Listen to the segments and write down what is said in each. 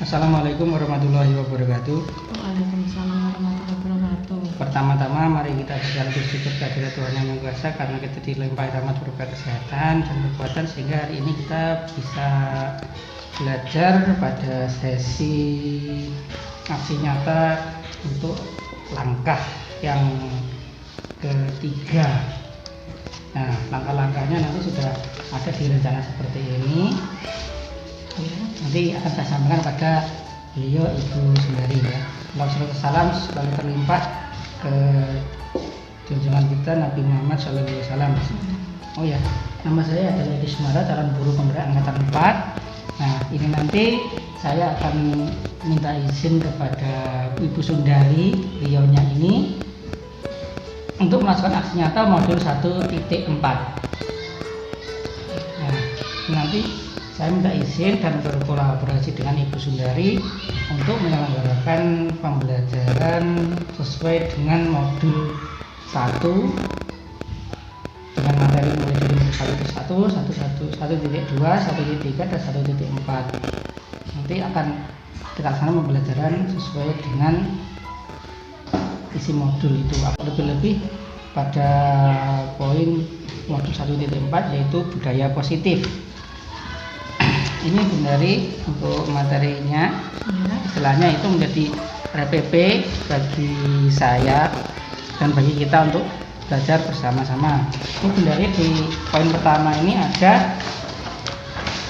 Assalamualaikum warahmatullahi wabarakatuh. Waalaikumsalam warahmatullahi wabarakatuh. Pertama-tama mari kita bersyukur kehadirat Tuhan Yang Maha Kuasa karena kita dilimpahi rahmat berupa kesehatan dan kekuatan sehingga hari ini kita bisa belajar pada sesi aksi nyata untuk langkah yang ketiga. Nah, langkah-langkahnya nanti sudah ada di rencana seperti ini. Nanti akan saya sampaikan pada beliau Ibu Sundari ya. Salam selalu terlimpah ke junjungan kita Nabi Muhammad SAW. Oh ya, nama saya adalah Edi Sumara, calon buruh penggerak angkatan 4. Nah, ini nanti saya akan minta izin kepada Ibu Sundari, beliaunya ini, untuk melakukan aksi nyata modul 1.4. Nah, nanti saya minta izin dan berkolaborasi dengan Ibu Sundari untuk menyelenggarakan pembelajaran sesuai dengan modul 1 dengan materi mulai dari modul 1.1, 1.2, 1.3, dan 1.4. Nanti akan kita laksanakan pembelajaran sesuai dengan isi modul itu. Lebih-lebih pada poin modul 1.4 yaitu budaya positif. Ini Bundari untuk materinya, istilahnya itu menjadi RPP bagi saya dan bagi kita untuk belajar bersama-sama. Ini Bundari di poin pertama ini ada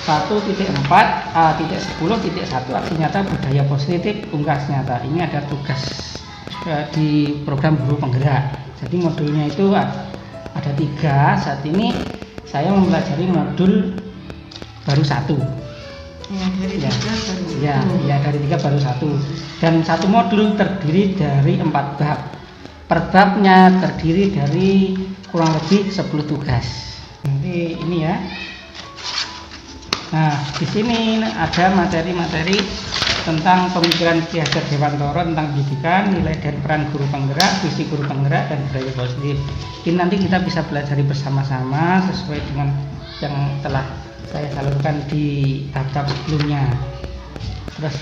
1.4 A.10.1 aksi nyata budaya positif ungkas nyata. Ini ada tugas di program buruh penggerak. Jadi modulnya itu ada 3. Saat ini saya mempelajari modul baru 1. Dari 3 baru 1. Dan satu modul terdiri dari 4 bab. Per babnya terdiri dari kurang lebih 10 tugas. Nanti ini ya. Nah, di sini ada materi-materi tentang pemikiran Ki Hajar Dewantara tentang pendidikan, nilai dan peran guru penggerak, visi guru penggerak, dan budaya positif. Ini nanti kita bisa belajar bersama-sama sesuai dengan yang telah saya salurkan di tahap sebelumnya. Terus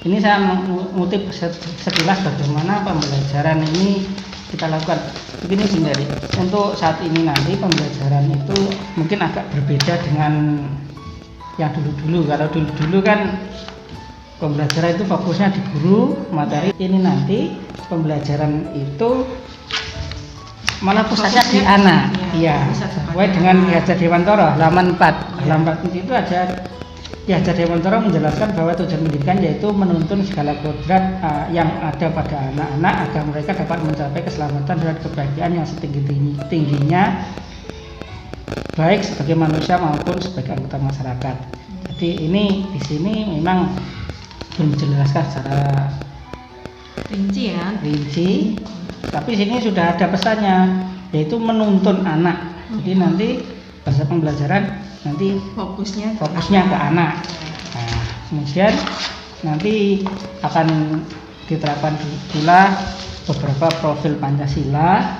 ini saya mengutip sekilas bagaimana pembelajaran ini kita lakukan. Begini Sundari, untuk saat ini nanti pembelajaran itu mungkin agak berbeda dengan yang dulu-dulu. Kalau dulu-dulu kan pembelajaran itu fokusnya di guru, materi. Ini nanti pembelajaran itu malah pusatnya di anak. Iya, sesuai dengan Ki Hajar Dewantara halaman 4. Halaman 4 itu ada Ki Hajar Dewantara menjelaskan bahwa tujuan pendidikan yaitu menuntun segala kodrat yang ada pada anak-anak agar mereka dapat mencapai keselamatan dan kebahagiaan yang setinggi-tingginya baik sebagai manusia maupun sebagai anggota masyarakat. Jadi ini di sini memang belum dijelaskan secara rinci, tapi sini sudah ada pesannya yaitu menuntun anak. Jadi nanti pada pembelajaran nanti fokusnya ke anak. Nah, kemudian nanti akan diterapkan pula beberapa profil Pancasila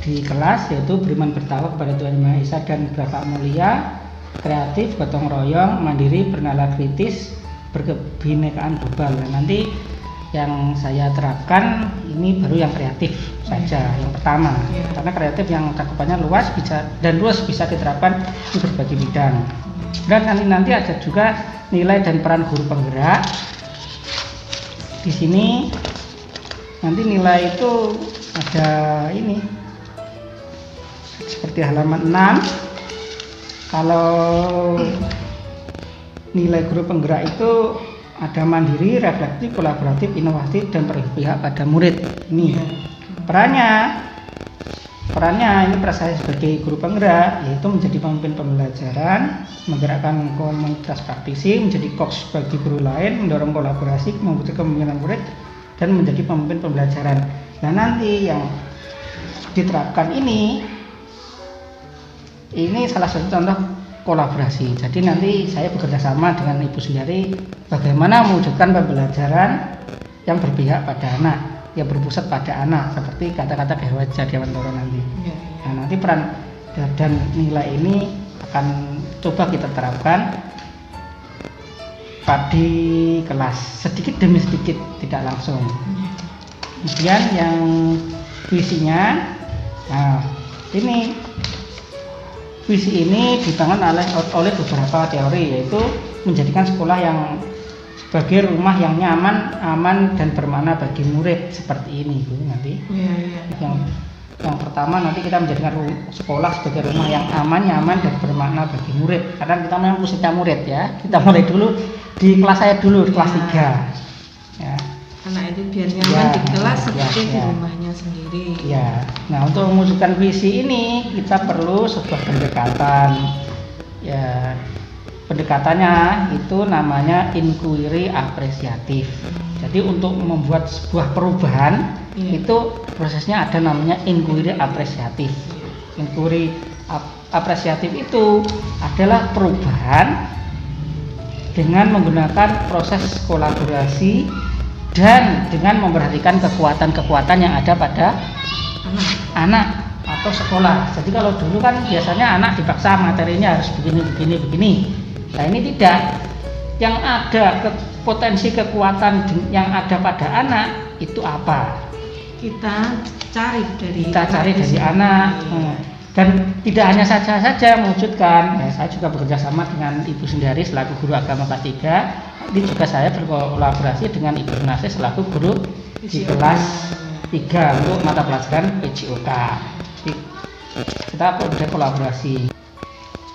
di kelas, yaitu beriman bertakwa kepada Tuhan Yang Maha Esa dan beragama mulia, kreatif, gotong royong, mandiri, bernalar kritis, berkebinekaan global. Nah, nanti yang saya terapkan ini baru yang kreatif saja, yang pertama, karena kreatif yang cakupannya luas bisa diterapkan di berbagai bidang. Dan nanti ada juga nilai dan peran guru penggerak. Di sini nanti nilai itu ada ini seperti halaman 6. Kalau nilai guru penggerak itu ada mandiri, reflektif, kolaboratif, inovatif, dan berpihak pada murid. Ini perannya ini peran saya sebagai guru penggerak yaitu menjadi pemimpin pembelajaran, menggerakkan komunitas praktisi, menjadi coach bagi guru lain, mendorong kolaborasi, mewujudkan kepemimpinan murid, dan menjadi pemimpin pembelajaran. Nah, nanti yang diterapkan ini salah satu contoh kolaborasi. Jadi nanti saya bekerja sama dengan Ibu Sundari bagaimana mewujudkan pembelajaran yang berpihak pada anak, yang berpusat pada anak, seperti kata-kata Ki Hajar Dewantara nanti. Nah, nanti peran dan nilai ini akan coba kita terapkan di kelas sedikit demi sedikit, tidak langsung. Kemudian yang visinya, nah ini visi ini dibangun oleh beberapa teori, yaitu menjadikan sekolah yang sebagai rumah yang nyaman, aman dan bermakna bagi murid, seperti ini Bu nanti. Yang pertama nanti kita menjadikan sekolah sebagai rumah yang aman, nyaman dan bermakna bagi murid. Karena kita memang pusatnya murid ya. Kita mulai dulu di kelas saya dulu, kelas 3. Ya. Anak itu biar nyaman di kelas seperti di rumahnya sendiri. Ya. Nah, untuk mewujudkan visi ini kita perlu sebuah pendekatan. Ya. Pendekatannya itu namanya inquiry apresiatif. Jadi untuk membuat sebuah perubahan itu prosesnya ada namanya inquiry apresiatif. Inquiry apresiatif itu adalah perubahan dengan menggunakan proses kolaborasi dan dengan memperhatikan kekuatan-kekuatan yang ada pada anak atau sekolah. Jadi kalau dulu kan biasanya anak dipaksa materinya harus begini. Nah ini tidak, yang ada potensi kekuatan yang ada pada anak itu apa? Kita cari dari anak. Dan tidak hanya saja mewujudkan, ya, saya juga bekerja sama dengan Ibu Sendari selaku guru agama kelas 3. Ini juga saya berkolaborasi dengan Ibu Nasi selaku guru di kelas 3 untuk mata pelajaran PJOK. Kita berkolaborasi.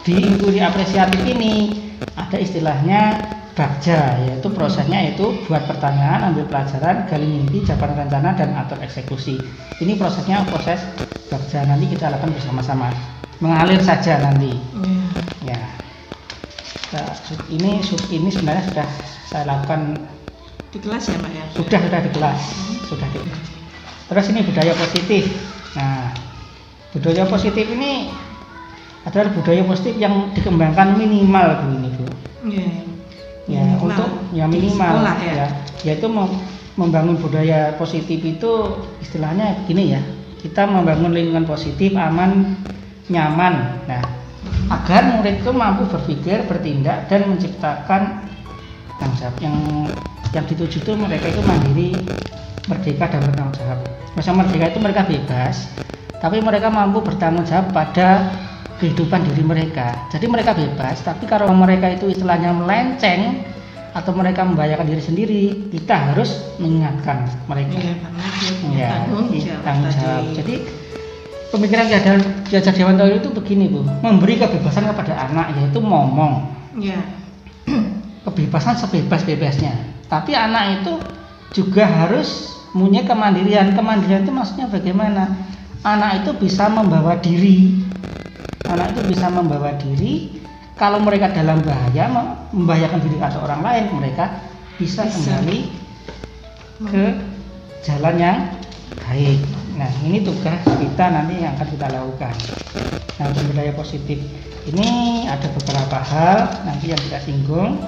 Di inquiry apresiatif ini ada istilahnya bagja, yaitu prosesnya itu buat pertanyaan, ambil pelajaran, gali mimpi, jawaban rencana dan atur eksekusi. Ini prosesnya proses bagja, nanti kita lakukan bersama-sama, mengalir saja nanti. Ya. Nah, ini sebenarnya sudah saya lakukan di kelas ya Pak ya? Sudah di kelas. Terus ini budaya positif. Nah, budaya positif ini adalah budaya positif yang dikembangkan minimal Bu ini Bu. Ya, minimal. Untuk ya minimal ya. Yaitu membangun budaya positif itu istilahnya begini ya. Kita membangun lingkungan positif, aman, nyaman. Nah, agar murid itu mampu berpikir, bertindak dan menciptakan tanggung jawab yang dituju itu mereka itu mandiri, merdeka dan bertanggung jawab. Masa merdeka itu mereka bebas, tapi mereka mampu bertanggung jawab pada kehidupan diri mereka. Jadi mereka bebas, tapi kalau mereka itu istilahnya melenceng atau mereka membahayakan diri sendiri, kita harus mengingatkan mereka. Tanggung jawab. Jadi pemikiran Ki Hajar Dewantara itu begini Bu, memberi kebebasan kepada anak yaitu ngomong. Kebebasan sebebas-bebasnya. Tapi anak itu juga harus punya kemandirian. Kemandirian itu maksudnya bagaimana? Anak itu bisa membawa diri. Kalau mereka dalam bahaya, membahayakan diri atau orang lain, mereka bisa kembali ke jalan yang baik. Nah, ini tugas kita nanti yang akan kita lakukan. Nah, untuk budaya positif ini ada beberapa hal nanti yang kita singgung.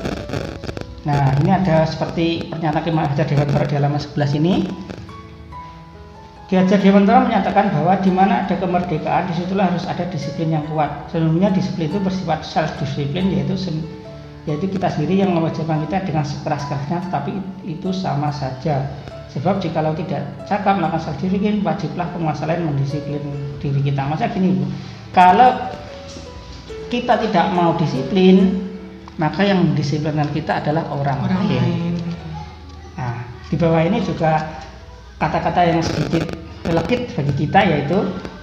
Nah, ini ada seperti pernyataan Ki Hajar Dewantara di halaman 11 ini. Ki Hajar Dewantara menyatakan bahwa di mana ada kemerdekaan, disitulah harus ada disiplin yang kuat. Sebelumnya disiplin itu bersifat self disiplin, yaitu kita sendiri yang mewajibkan kita dengan sekeras-kerasnya, tetapi itu sama saja. Sebab jikalau tidak cakap melakukan self disiplin, wajiblah penguasa lain mendisiplin diri kita. Maksudnya gini Bu, kalau kita tidak mau disiplin, maka yang mendisiplinkan kita adalah orang lain. Nah, di bawah ini juga kata-kata yang sedikit legit bagi kita, yaitu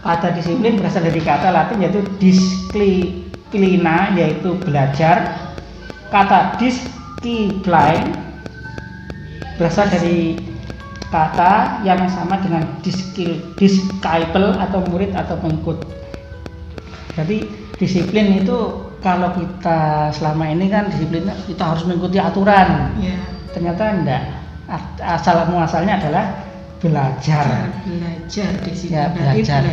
kata disiplin berasal dari kata Latin yaitu disciplina, yaitu belajar. Kata discipline berasal dari kata yang sama dengan disciple atau murid atau pengikut. Jadi disiplin itu kalau kita selama ini kan disiplin kita harus mengikuti aturan. Ternyata enggak. Asal muasalnya adalah belajar disiplin. Belajar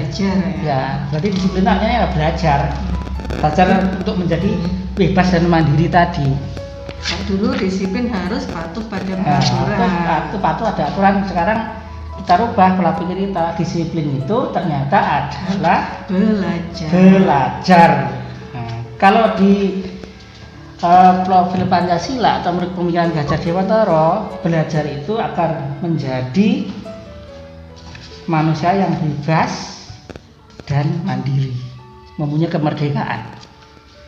ya. Berarti disiplin artinya ya belajar untuk menjadi bebas dan mandiri tadi. Dulu disiplin harus patuh pada aturan. Patuh ada aturan. Sekarang kita rubah pola pikir kita. Disiplin itu ternyata adalah belajar. Nah, kalau profil Pancasila atau menurut pemikiran Ki Dewantara, belajar itu akan menjadi manusia yang bebas dan mandiri, mempunyai kemerdekaan.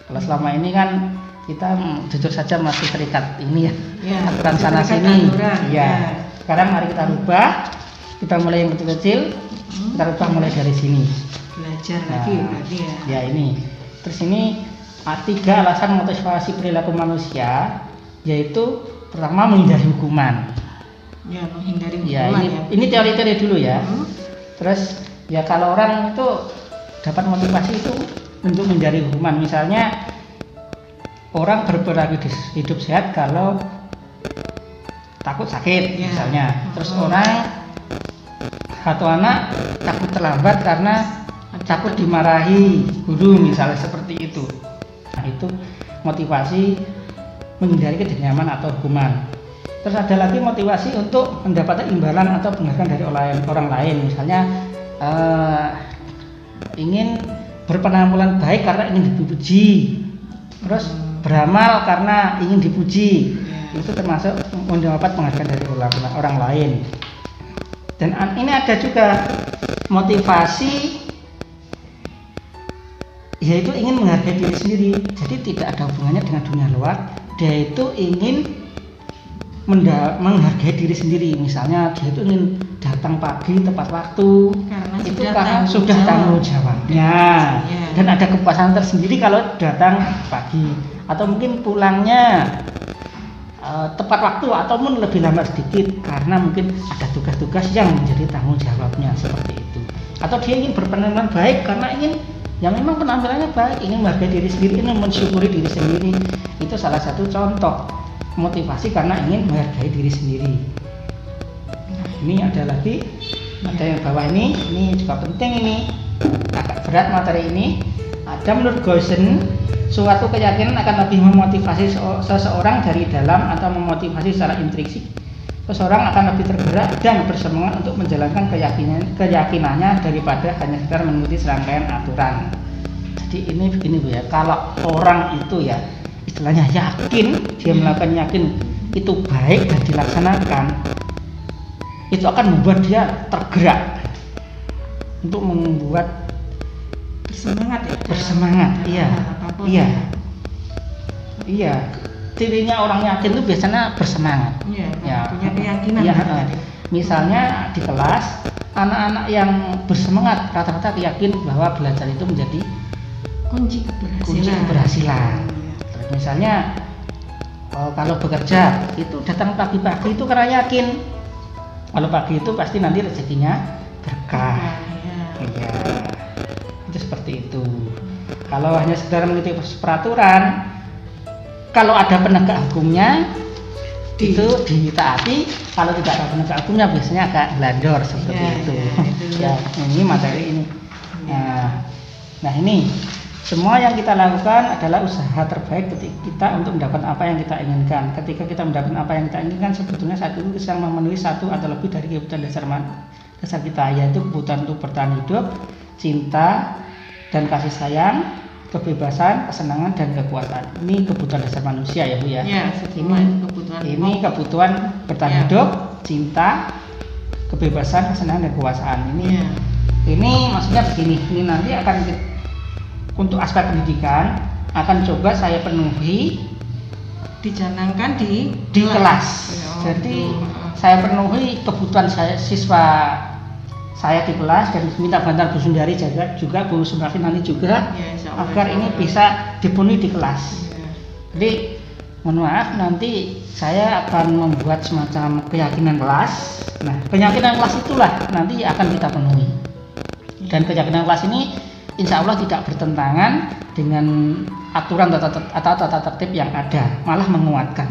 Kalau selama ini kan kita jujur saja masih terikat ini ya, aturan sana sini. Ya. Sekarang mari kita rubah, kita mulai yang kecil-kecil, kita rubah mulai dari sini. Belajar lagi berarti ya. Ya ini. Terus ini 3 alasan motivasi perilaku manusia, yaitu pertama menghindari hukuman. Ya, menghindari hukuman Ya, ya. ini teori-teori dulu ya. Terus ya kalau orang itu dapat motivasi itu untuk menghindari hukuman, misalnya orang berperilaku hidup sehat kalau takut sakit misalnya. Terus orang atau anak takut terlambat karena takut dimarahi guru misalnya, seperti itu. Nah, itu motivasi menghindari ketidaknyaman atau hukuman. Terus ada lagi motivasi untuk mendapatkan imbalan atau penghargaan dari orang lain, misalnya ingin berpenampilan baik karena ingin dipuji, terus beramal karena ingin dipuji. Itu termasuk mendapat penghargaan dari orang lain. Dan ini ada juga motivasi, yaitu ingin menghargai diri sendiri. Jadi tidak ada hubungannya dengan dunia luar. Dia itu ingin menghargai diri sendiri. Misalnya dia itu ingin datang pagi tepat waktu, karena itu karena sudah tanggung jawabnya. Dan ada kepuasan tersendiri kalau datang pagi, atau mungkin pulangnya tepat waktu ataupun lebih lama sedikit karena mungkin ada tugas-tugas yang menjadi tanggung jawabnya, seperti itu. Atau dia ingin berpenampilan baik karena ingin, ya memang penampilannya baik, ingin menghargai diri sendiri, ingin mensyukuri diri sendiri. Itu salah satu contoh motivasi karena ingin menghargai diri sendiri. Nah, ini ada lagi, ada yang bawah ini juga penting, ini agak berat materi ini. Ada menurut Goosen, suatu keyakinan akan lebih memotivasi seseorang dari dalam atau memotivasi secara intrinsik. Seseorang akan lebih tergerak dan bersemangat untuk menjalankan keyakinannya daripada hanya sekedar mengikuti serangkaian aturan. Jadi ini begini Bu ya, kalau orang itu ya istilahnya yakin, dia melakukan yakin itu baik dan dilaksanakan, itu akan membuat dia tergerak untuk membuat bersemangat. Iya. Cirinya orang yakin itu biasanya bersemangat. Punya keyakinan. Misalnya di kelas, anak-anak yang bersemangat rata-rata yakin bahwa belajar itu menjadi kunci keberhasilan. Misalnya kalau bekerja itu datang pagi-pagi itu karena yakin kalau pagi itu pasti nanti rezekinya berkah. Iya. Itu seperti itu. Kalau hanya sekedar mengikuti peraturan, kalau ada penegak hukumnya itu ditaati, kalau tidak ada penegak hukumnya biasanya agak blandor, seperti itu. Ya, ini materi ini. Nah ini semua yang kita lakukan adalah usaha terbaik ketika kita untuk mendapatkan apa yang kita inginkan. Ketika kita mendapatkan apa yang kita inginkan, sebetulnya saat itu kita memenuhi satu atau lebih dari kebutuhan dasar kita, yaitu kebutuhan untuk bertahan hidup, cinta dan kasih sayang, kebebasan, kesenangan dan kekuasaan. Ini kebutuhan dasar manusia ya Bu ya. Ini kebutuhan bertahan hidup, cinta, kebebasan, kesenangan dan kekuasaan. Ini maksudnya begini. Ini nanti akan untuk aspek pendidikan akan coba saya penuhi, dicanangkan di kelas. Jadi saya penuhi kebutuhan siswa saya di kelas, dan minta bantuan Bu Sundari juga Bu Sundari nanti juga agar ini bisa dipenuhi di kelas. Jadi mohon maaf, nanti saya akan membuat semacam keyakinan kelas. Nah, keyakinan kelas itulah nanti akan kita penuhi. Dan keyakinan kelas ini insya Allah tidak bertentangan dengan aturan atau tata tertib yang ada, malah menguatkan.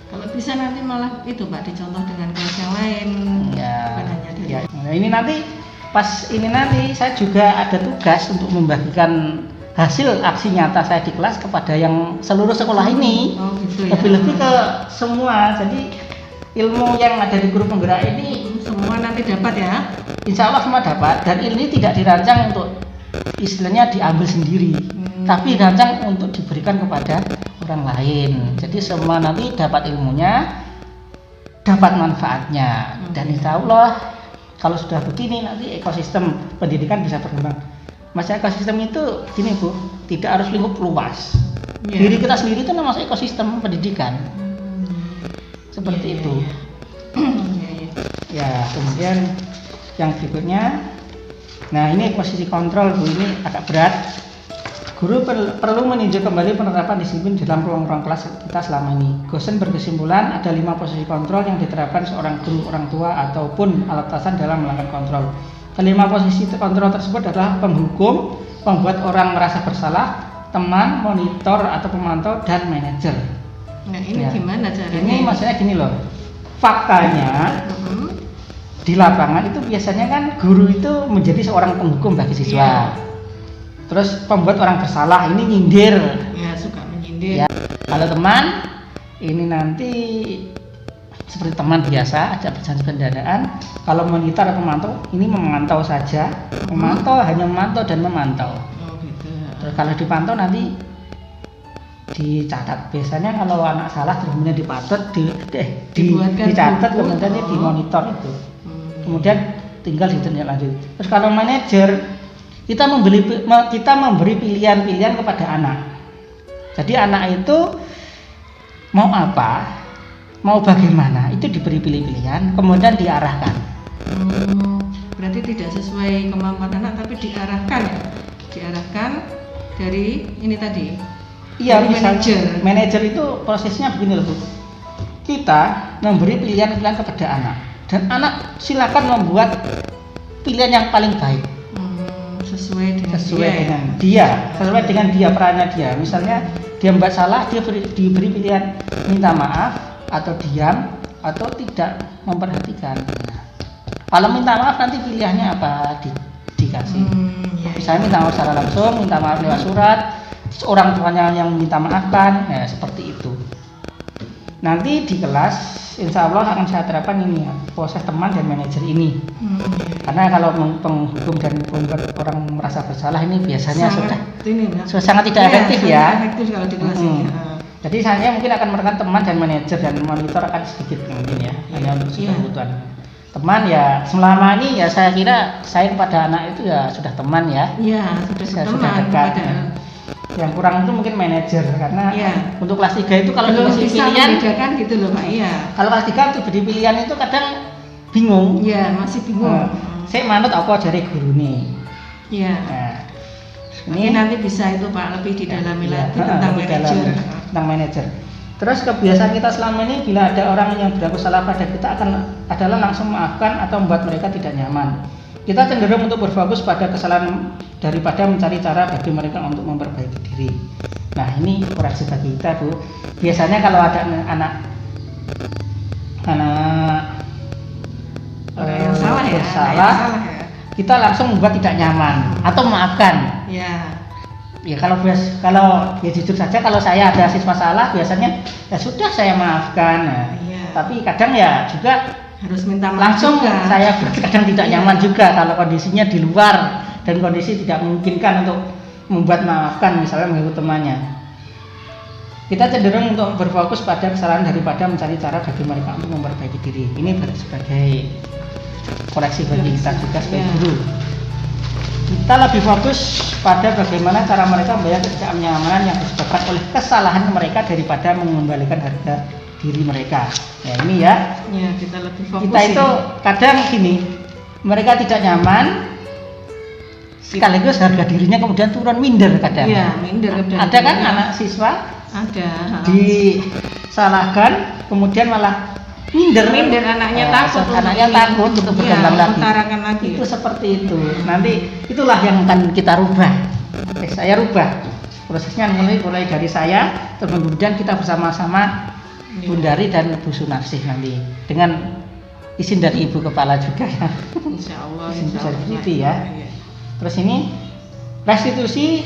Kalau bisa nanti malah itu Pak, dicontoh dengan kelas yang lain. Nah, ini nanti pas ini nanti saya juga ada tugas untuk membagikan hasil aksi nyata saya di kelas kepada yang seluruh sekolah ini. Lebih-lebih ke semua. Jadi ilmu yang ada di guru penggerak ini semua nanti dapat ya. Insya Allah semua dapat, dan ini tidak dirancang untuk istilahnya diambil sendiri, tapi dirancang untuk diberikan kepada orang lain. Jadi semua nanti dapat ilmunya, dapat manfaatnya. Dan insya Allah kalau sudah begini nanti ekosistem pendidikan bisa berkembang. Masa ekosistem itu gini Bu, tidak harus lingkup luas. Diri kita sendiri itu namanya ekosistem pendidikan. Seperti itu. Ya, kemudian yang berikutnya, nah ini posisi kontrol Bu, ini agak berat. Guru perlu meninjau kembali penerapan disiplin dalam ruang-ruang kelas kita selama ini. Gosen berkesimpulan ada 5 posisi kontrol yang diterapkan seorang guru, orang tua ataupun alat atasan dalam melakukan kontrol. Kelima posisi kontrol tersebut adalah penghukum, pembuat orang merasa bersalah, teman, monitor atau pemantau, dan manajer. Nah ini gimana caranya? Ini maksudnya gini loh, faktanya di lapangan itu biasanya kan guru itu menjadi seorang penghukum bagi siswa. Terus pembuat orang bersalah ini nyindir. Ya, suka menyindir. Ya. Kalau teman ini nanti seperti teman biasa, ajak bercanda pendanaan. Kalau monitor atau pemantau ini memantau saja. Memantau hanya memantau dan memantau. Oh gitu. Terus kalau dipantau nanti dicatat. Biasanya kalau anak salah terus kemudian dicatat, dicatat kemudian dimonitor itu. Kemudian tinggal ditindaklanjuti. Terus kalau manajer kita memberi pilihan-pilihan kepada anak. Jadi anak itu mau apa, mau bagaimana, itu diberi pilihan, kemudian diarahkan. Berarti tidak sesuai kemampuan anak, tapi diarahkan ya, diarahkan dari ini tadi. Iya, misalnya manajer itu prosesnya begini loh Bu. Kita memberi pilihan-pilihan kepada anak, dan anak silakan membuat pilihan yang paling baik. Sesuai dengan dia perannya dia. Misalnya dia membuat salah, dia diberi pilihan minta maaf atau diam atau tidak memperhatikan. Kalau minta maaf nanti pilihannya apa dikasih. Misalnya minta maaf secara langsung, minta maaf lewat surat, orang tuanya yang minta maafkan, ya seperti itu. Nanti di kelas insya Allah akan saya terapkan ini ya, proses teman dan manajer ini. Karena kalau penghukum dan pembuat orang merasa bersalah ini biasanya sangat tidak efektif ya. Efektif kalau di kelas ini. Jadi saya mungkin akan menekan teman dan manajer, dan monitor akan sedikit mungkin ya, hanya untuk kebutuhan. Teman ya selama ini ya saya kira saya pada anak itu ya sudah teman ya. Iya, sudah dekat. Yang kurang itu mungkin manajer, karena untuk kelas 3 itu kalau dikasih pilihan membedakan gitu loh Pak. Iya. Kalau kelas 3 itu beri pilihan itu kadang bingung. Iya, masih bingung. Saya manut apa dari guru nih. Iya. Nah, ini nanti bisa itu Pak lebih didalami lagi tentang manajer. Terus kebiasaan kita selama ini bila ada orang yang berlaku salah pada kita adalah langsung memaafkan atau membuat mereka tidak nyaman. Kita cenderung untuk berfokus pada kesalahan daripada mencari cara bagi mereka untuk memperbaiki diri. Nah ini koreksi bagi kita Bu. Biasanya kalau ada anak yang salah bersalah, kita langsung membuat tidak nyaman atau memaafkan. Ya kalau ya jujur saja kalau saya ada siswa salah biasanya ya sudah saya maafkan. Tapi kadang ya juga harus minta maaf langsung juga. Saya kadang tidak nyaman juga kalau kondisinya di luar dan kondisi tidak memungkinkan untuk membuat maafkan, misalnya mengganggu temannya. Kita cenderung untuk berfokus pada kesalahan daripada mencari cara bagi mereka untuk memperbaiki diri. Ini sebagai koreksi bagi kita juga sebagai guru. Kita lebih fokus pada bagaimana cara mereka membayar ketidaknyamanan yang disebabkan oleh kesalahan mereka daripada mengembalikan harga diri mereka. Ya ini ya. Ya kita lebih fokus. Kita itu kadang gini, mereka tidak nyaman, sekaligus harga dirinya kemudian turun, minder kadang. Iya, minder. Ada kan anak siswa? Ada. Disalahkan, kemudian malah minder anaknya takut untuk berkembang lagi. Itu seperti itu. Nanti itulah yang akan kita rubah. Saya rubah prosesnya mulai dari saya, terus kemudian kita bersama-sama Bundari dan Bu Sunarsih nanti dengan izin dari Ibu Kepala juga ya. Insya Allah. Ya. Terus ini restitusi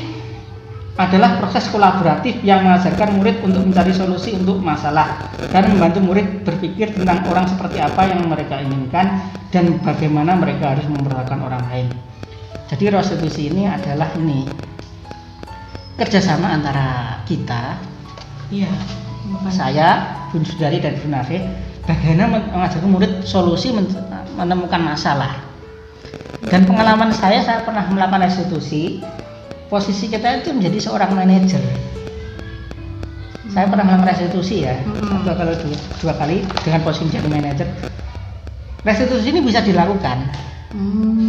adalah proses kolaboratif yang mengajarkan murid untuk mencari solusi untuk masalah dan membantu murid berpikir tentang orang seperti apa yang mereka inginkan dan bagaimana mereka harus memperlakukan orang lain. Jadi restitusi ini adalah kerjasama antara kita Iya. Saya, Bun Sudari dan Bun Afif, bagaimana mengajarkan murid solusi menemukan masalah. Dan pengalaman saya pernah melakukan restitusi. Posisi kita itu menjadi seorang manajer. Saya pernah melakukan restitusi ya, dua kali dengan posisi jadi manajer. Restitusi ini bisa dilakukan.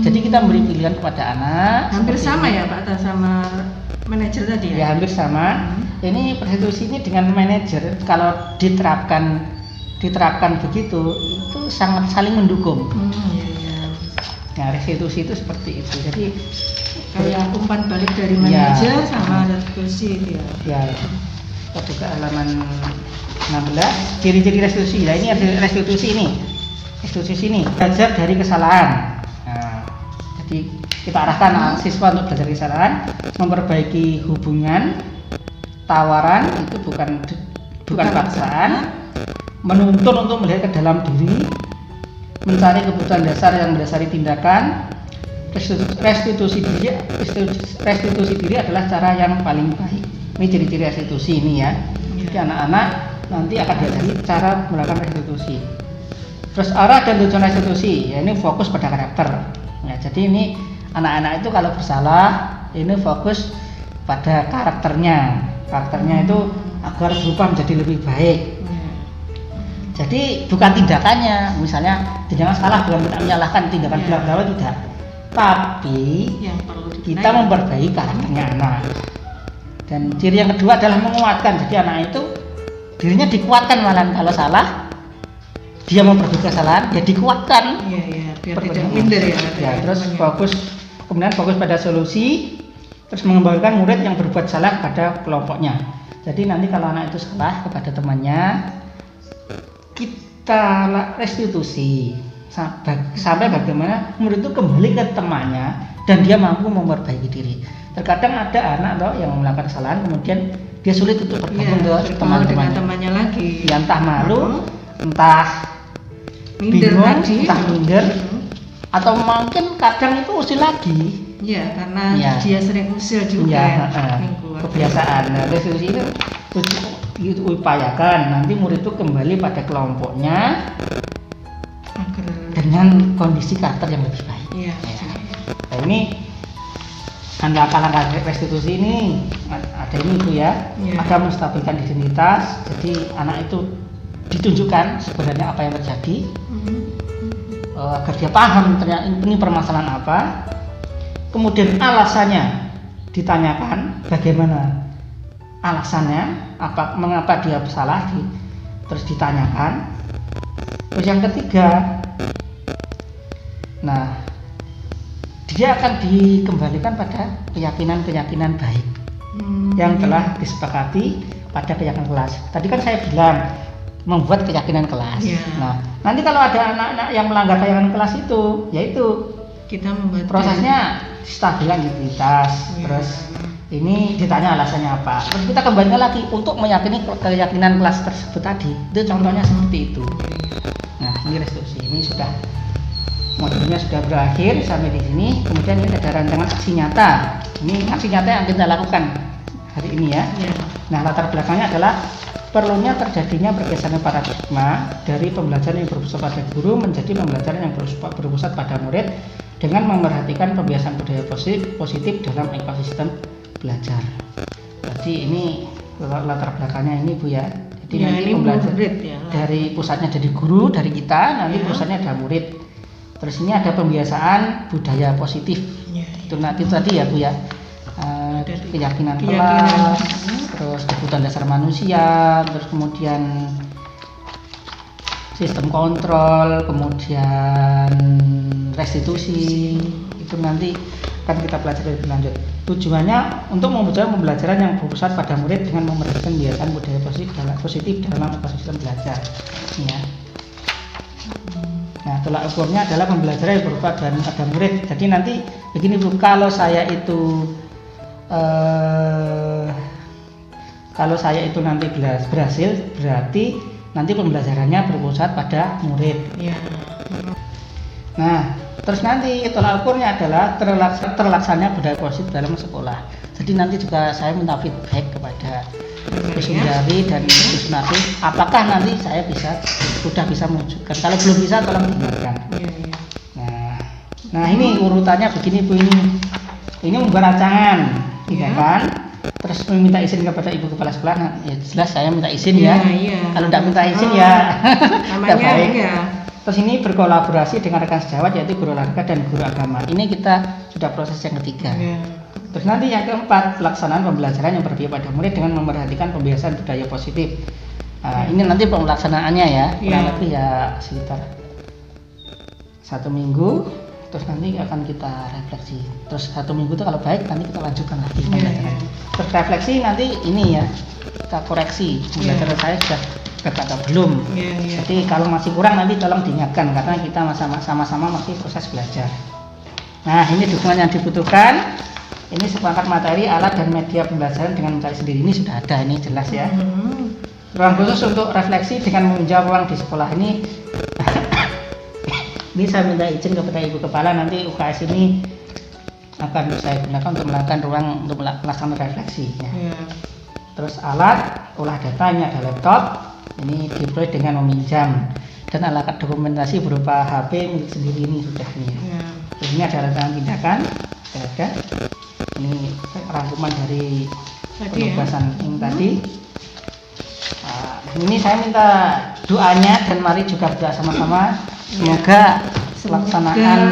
Jadi kita memberi pilihan kepada anak. Hampir sama ya Pak Tas sama manajer tadi ya? Ya hampir sama. Ini restitusi ini dengan manajer kalau diterapkan begitu itu sangat saling mendukung. Iya. Nah restitusi itu seperti itu. Jadi kayak umpan balik dari manajer sama restitusi itu ya. Ya. Kita buka halaman 16. Ciri-ciri restitusi. Nah ini ada restitusi ini. Restitusi ini belajar dari kesalahan. Nah, jadi kita arahkan siswa untuk belajar dari kesalahan, memperbaiki hubungan, tawaran itu bukan paksaan, menuntun untuk melihat ke dalam diri, mencari kebutuhan dasar yang mendasari tindakan. Restitusi diri adalah cara yang paling baik. Ini ciri-ciri restitusi ini ya. Jadi anak-anak nanti akan diajari cara melakukan restitusi. Terus arah dan tujuan restitusi, ya ini fokus pada karakter. Ya, jadi ini anak-anak itu kalau bersalah, ini fokus pada karakternya. Karakternya itu agar berubah menjadi lebih baik. Jadi bukan tindakannya, misalnya tindakan salah bukan menyalahkan tindakan bela-bela tidak. Tapi yang perlu kita memperbaiki karakternya anak. Dan ciri yang kedua adalah menguatkan. Jadi anak itu dirinya dikuatkan, malahan kalau salah dia memperbaiki kesalahan ya dikuatkan. Iya, biar tidak minder ya. Ya, terus kemudian fokus pada solusi, terus mengembalikan murid yang berbuat salah pada kelompoknya. Jadi nanti kalau anak itu salah kepada temannya, kita restitusi sampai bagaimana murid itu kembali ke temannya dan dia mampu memperbaiki diri. Terkadang ada anak loh yang melakukan kesalahan kemudian dia sulit untuk bergabung ke teman-temannya lagi. Ya, entah malu, entah minder bingung, tadi, entah minder, atau mungkin kadang itu usil lagi. Ya, karena dia sering usil juga. Kebiasaan. Nah, restitusi itu upayakan nanti murid itu kembali pada kelompoknya dengan kondisi karakter yang lebih baik. Iya. Nah, ini langkah-langkah restitusi ini ada ini Bu ya. Ada menstabilkan identitas. Jadi anak itu ditunjukkan sebenarnya apa yang terjadi, agar dia paham ternyata ini permasalahan apa. Kemudian alasannya ditanyakan, bagaimana alasannya, mengapa dia salah, terus ditanyakan. Terus yang ketiga, nah dia akan dikembalikan pada keyakinan baik yang telah disepakati pada keyakinan kelas. Tadi kan saya bilang membuat keyakinan kelas. Nah, nanti kalau ada anak-anak yang melanggar keyakinan kelas itu, yaitu kita membuat prosesnya stabilan identitas. Terus ini ditanya alasannya apa. Terus kita kembalikan lagi untuk meyakini keyakinan kelas tersebut tadi. Itu contohnya seperti itu. Nah, ini restitusi. Ini sudah modulnya sudah berakhir sampai di sini. Kemudian ini ada rancangan aksi nyata. Ini aksi nyata yang kita lakukan hari ini ya. Nah, latar belakangnya adalah perlunya terjadinya pergeseran paradigma dari pembelajaran yang berpusat pada guru menjadi pembelajaran yang berpusat pada murid dengan memperhatikan pembiasaan budaya positif dalam ekosistem belajar. Jadi ini latar belakangnya ini Bu ya. Jadi nanti pembelajaran dari pusatnya dari guru, dari kita, nanti pusatnya ada murid. Terus ini ada pembiasaan budaya positif. Itu nanti tadi ya Bu ya. Keyakinan kelas, terus kebutuhan dasar manusia, terus kemudian sistem kontrol, kemudian restitusi. Itu nanti akan kita pelajari lebih lanjut. Tujuannya untuk membuat pembelajaran yang berpusat pada murid dengan memperhatikan kebiasaan budaya positif dalam ekosistem belajar. Ya. Nah, tolak ukurnya adalah pembelajaran yang berpusat pada murid. Jadi nanti begini Bu, kalau saya itu nanti berhasil, berarti nanti pembelajarannya berpusat pada murid. Nah, terus nanti tolak ukurnya adalah terlaksananya budaya positif dalam sekolah. Jadi nanti juga saya minta feedback kepada Bu Sundari dan Bu Sunarti, apakah nanti saya sudah bisa mewujudkan? Kalau belum bisa, tolong diingatkan. Iya, iya. Nah ini urutannya begini Bu, ini membuat rancangan, Iya. kan? Terus meminta izin kepada Ibu Kepala Sekolah, nah, ya jelas saya minta izin Iya, ya. iya. Kalau tidak minta izin ya Namanya tidak baik. ya. Terus ini berkolaborasi dengan rekan sejawat yaitu guru olahraga dan guru agama. Ini kita sudah proses yang ketiga. Iya. Terus nanti yang keempat, pelaksanaan pembelajaran yang berpihak pada murid dengan memperhatikan pembiasan budaya positif. Nah, ini nanti pelaksanaannya ya, kurang Iya. lebih ya sekitar 1 minggu. Terus nanti akan kita refleksi. Terus 1 minggu itu kalau baik nanti kita lanjutkan lagi pembelajaran. Terus refleksi nanti ini ya, kita koreksi pembelajaran saya sudah baik atau belum. Iya, iya. Jadi kalau masih kurang nanti tolong diingatkan karena kita sama-sama masih proses belajar. Nah ini dukungan yang dibutuhkan. Ini seperangkat materi, alat dan media pembelajaran dengan mencari sendiri ini sudah ada, ini jelas ya. Ruang khusus untuk refleksi dengan menjawab ruang di sekolah ini. Ini saya minta izin kepada Ibu Kepala, nanti UKS ini akan saya gunakan untuk melakukan ruang untuk melaksanakan refleksi. Ya. Iya. Terus alat olah data, ini ada laptop, ini deploy dengan meminjam, dan alat dokumentasi berupa HP milik sendiri ini sudah ini. Iya. Terus ini ada rancangan tindakan, ada. Ini rangkuman dari Tadi ya. penugasan yang tadi. Nah, ini saya minta doanya dan mari juga berdoa sama-sama. Semoga pelaksanaan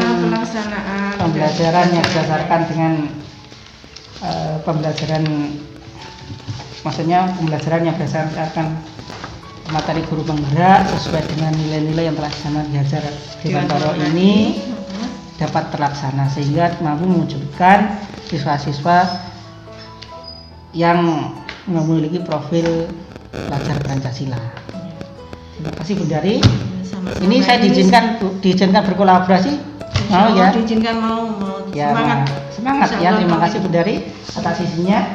pembelajaran yang berdasarkan dengan pembelajaran, maksudnya pembelajaran yang berdasarkan materi guru penggerak sesuai dengan nilai-nilai yang telah diajar Dewantara ini dapat terlaksana sehingga mampu mewujudkan siswa-siswa yang memiliki profil pelajar Pancasila. Terima kasih Bu Dari. Sama-sama. Ini saya diizinkan berkolaborasi. Mau ya? Diizinkan mau Ya, semangat ya. Terima kasih Bu Dari atas izinnya.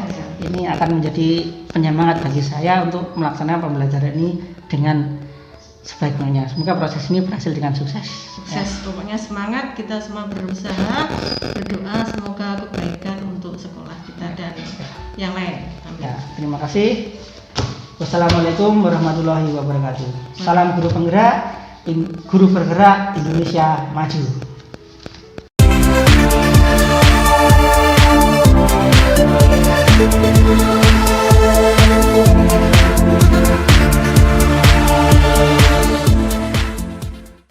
Ini akan menjadi penyemangat bagi saya untuk melaksanakan pembelajaran ini dengan sebaik-baiknya. Semoga proses ini berhasil dengan sukses. Sukses, pokoknya semangat, kita semua berusaha, berdoa semoga kebaikan untuk sekolah kita dan yang lain. Amin. Ya, terima kasih. Wassalamualaikum warahmatullahi wabarakatuh. Salam guru penggerak, guru bergerak Indonesia maju.